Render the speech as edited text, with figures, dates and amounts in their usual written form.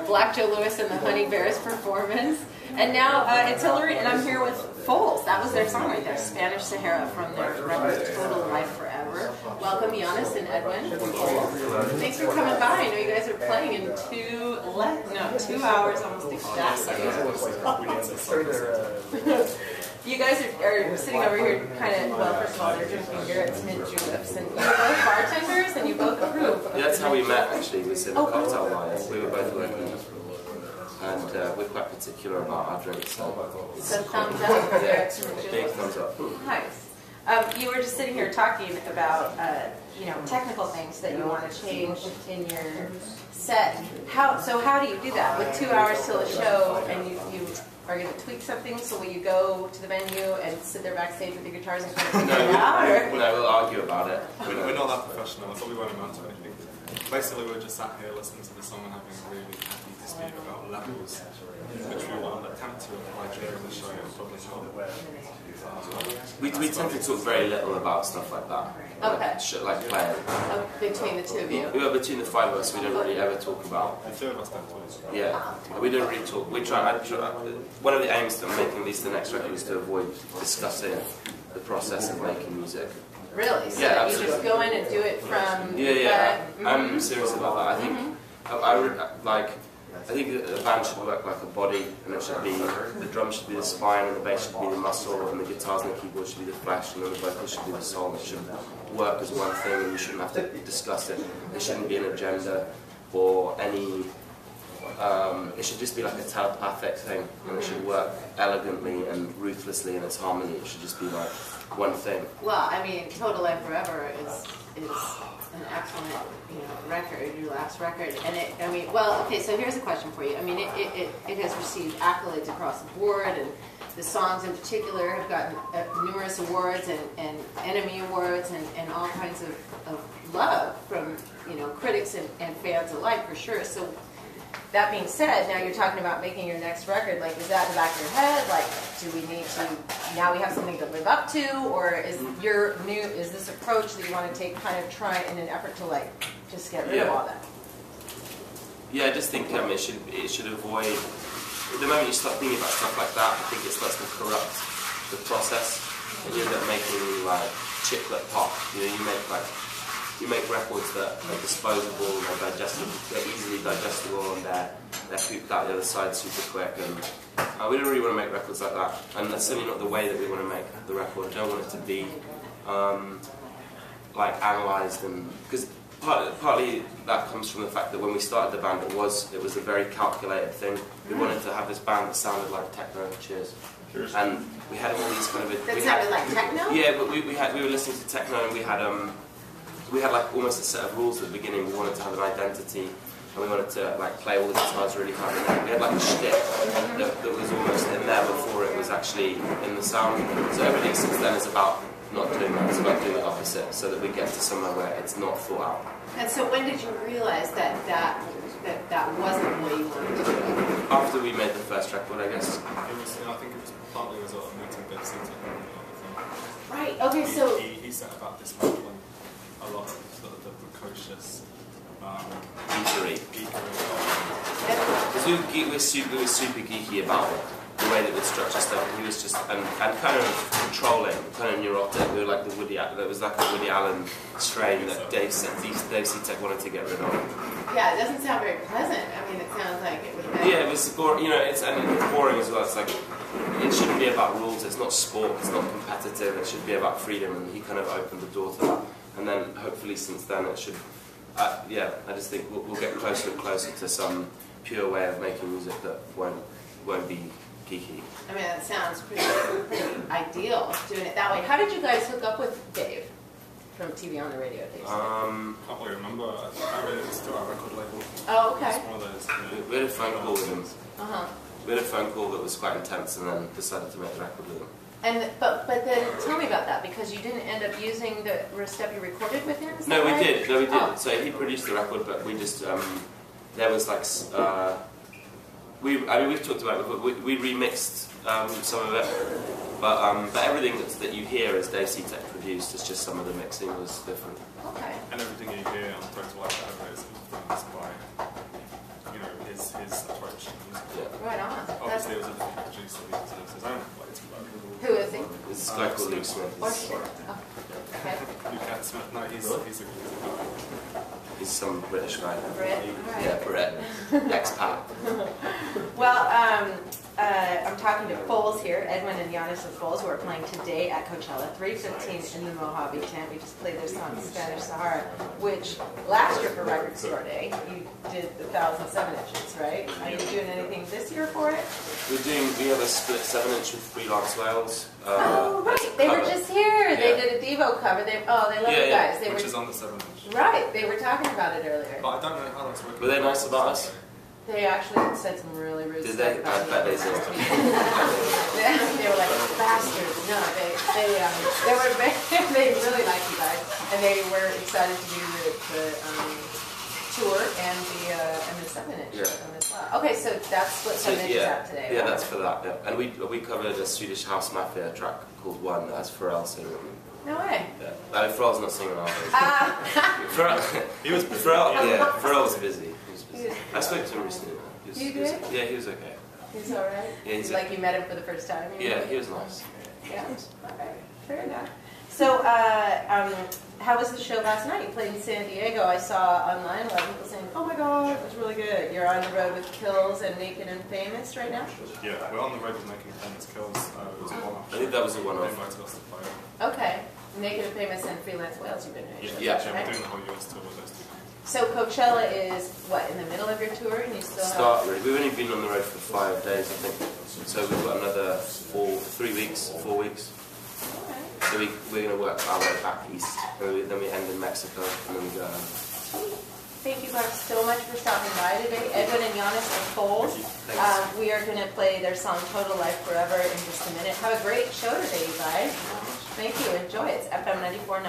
Black Joe Lewis and the Honey Bears performance. And now it's Hillary, and I'm here with Foals. That was their song right there, Spanish Sahara, from their record Total Life Forever. Welcome, Giannis and Edwin. Thanks for coming by. I know you guys are playing in 2 hours, almost exactly. You guys are sitting over here kind of, well, first of all, they're drinking Garrett's mint juleps, and you're both bartenders, and you both approve. Yeah, that's how we met, actually. We said cocktail wines. We were both working, and we're quite particular about our drinks. So thumbs up for Garrett's mint juleps. Big thumbs up. Nice. You were just sitting here talking about, technical things that you want to change in your set. So how do you do that? With 2 hours till a show, and you are going to tweak something, so will you go to the venue and sit there backstage with your guitars and kind of figure it out? No, we'll argue about it. We're not that professional. I thought we weren't amount to anything. Basically, we were just sat here listening to the song and having a really happy dispute about levels, which we want to attempt to apply during the show and probably help. We tend to talk very little about stuff like that. Okay. Like playing. Between the two of you? Between the 5 of us, we don't really ever talk about. The 3 of us don't talk. Yeah, we don't really talk. We try. One of the aims of making at least the next record is to avoid discussing the process of making music. Really? So yeah, that absolutely. You just go in and do it from... I'm serious about that. I think, I think a band should work like a body, and it should be, the drums should be the spine, and the bass should be the muscle, and the guitars and the keyboard should be the flesh, and then the vocals should be the soul. It should work as one thing, and you shouldn't have to discuss it. There shouldn't be an agenda or any... it should just be like a telepathic thing, and it should work elegantly and ruthlessly in its harmony. It should just be like one thing. Well, I mean, Total Life Forever is an excellent, record, your last record, and so here's a question for you. I mean, it has received accolades across the board, and the songs in particular have gotten numerous awards and Enemy Awards and all kinds of love from critics and fans alike, for sure. So that being said, now you're talking about making your next record. Like, is that in the back of your head? Like, do we need to, now we have something to live up to? Or is this approach that you want to take kind of try in an effort to, like, just get rid of all that? Yeah, I just think it should avoid, the moment you start thinking about stuff like that, I think it starts to corrupt the process. And you end up making, like, chiclet pop. You make records that are disposable, they're digestible, they're easily digestible, and they're pooped out the other side super quick. And we don't really want to make records like that, and that's certainly not the way that we want to make the record. I don't want it to be like analysed, and because partly that comes from the fact that when we started the band, it was a very calculated thing. We wanted to have this band that sounded like techno. Cheers. And we had all these kind of. That sounded like techno? Yeah, but we were listening to techno, and we had like almost a set of rules at the beginning. We wanted to have an identity, and we wanted to like play all the guitars really hard. And we had like a shtick that was almost in there before it was actually in the sound. So everything since then is about not doing that. It's about doing the opposite, so that we get to somewhere where it's not thought out. And so when did you realize that wasn't the way you wanted to do it? After we made the first record, I guess. I think it was partly a result of meeting Big City. Right. Okay. So he set about dismantling a lot of sort of the precocious geekery. Because we were super geeky about the way that we'd structure stuff. And he was just and kind of controlling, kind of neurotic. We were like the there was like a Woody Allen strain that Dave Seatek wanted to get rid of. Yeah, it doesn't sound very pleasant. I mean, it sounds like it would have been. Yeah, it was boring. It's boring as well. It's like it shouldn't be about rules. It's not sport. It's not competitive. It should be about freedom. And he kind of opened the door to that. And then hopefully since then it should, I just think we'll get closer and closer to some pure way of making music that won't be geeky. I mean, that sounds pretty ideal, doing it that way. How did you guys hook up with Dave from TV on the Radio days? Can't really remember. I mean, it's still our record label. Oh, okay. It's one of those. We had a phone call with him. We had a phone call that was quite intense, and then decided to make a record with him. But then tell me about that, because you didn't end up using the stuff you recorded with him. No, we did. Oh. So he produced the record, but we just there was like we've talked about it before. We remixed some of it, but everything that you hear is Dave Seatek produced. It's just some of the mixing was different. Okay. And everything you hear on Total Life Forever is influenced by his Right on. Obviously, it was a different producer who deserves his own accolades for that. Who is he? This is a guy called Luke Smith. Or she? Oh, okay. Luke Smith, no, he's a guy. He's some British guy. Brit? All right. Yeah, Brett. Expat. Well, I'm talking to Foals here, Edwin and Giannis of Foals, who are playing today at Coachella, 3:15 in the Mojave tent. We just played their song Spanish Sahara, which last year for Record Store Day, you did the 1,007 inches, right? Are you doing anything this year for it? We have a split 7-inch with Freelance Wales. Oh, right. They were just here. They did a Devo cover. They love you guys. They Which were, is on the 7-inch. right. They were talking about it earlier. But I don't know how that's working. Were they nice about us? They actually said some really rude Did stuff they? about I bet me. they did. They were like bastards. No, they were they really liked you guys, and they were excited to do the tour and the 7-inch as well. Okay, so that's what 7-inch is at today. Yeah, that's for that. Yeah. And we covered a Swedish House Mafia track called One that has Pharrell singing. No way. Yeah. Pharrell's not singing on ours. He was busy. Pharrell was busy. I spoke to him recently. You did? Yeah, he was okay. He's all right. Yeah, he's like you met him for the first time. Yeah, he was nice. Yeah. All right. Fair enough. So, how was the show last night? You played in San Diego. I saw online a lot of people saying, "Oh my God, it was really good." You're on the road with Kills and Naked and Famous right now. Yeah, we're on the road with Naked and Famous Kills. It was a one-off. I think that was a one-off. They invited us to play. Okay. Naked and Famous and Freelance Wales. You've been doing. Yeah. We're doing the whole US tour with those two. So Coachella is what, in the middle of your tour, and you still have... We've only been on the road for 5 days, I think. So we've got another 4 weeks. Okay. So we're going to work our way back east. Then we end in Mexico, and then we go home. Thank you guys so much for stopping by today. Edwin and Giannis of Foals. We are going to play their song Total Life Forever in just a minute. Have a great show today, you guys. Thank you. Enjoy. It's FM 94.9.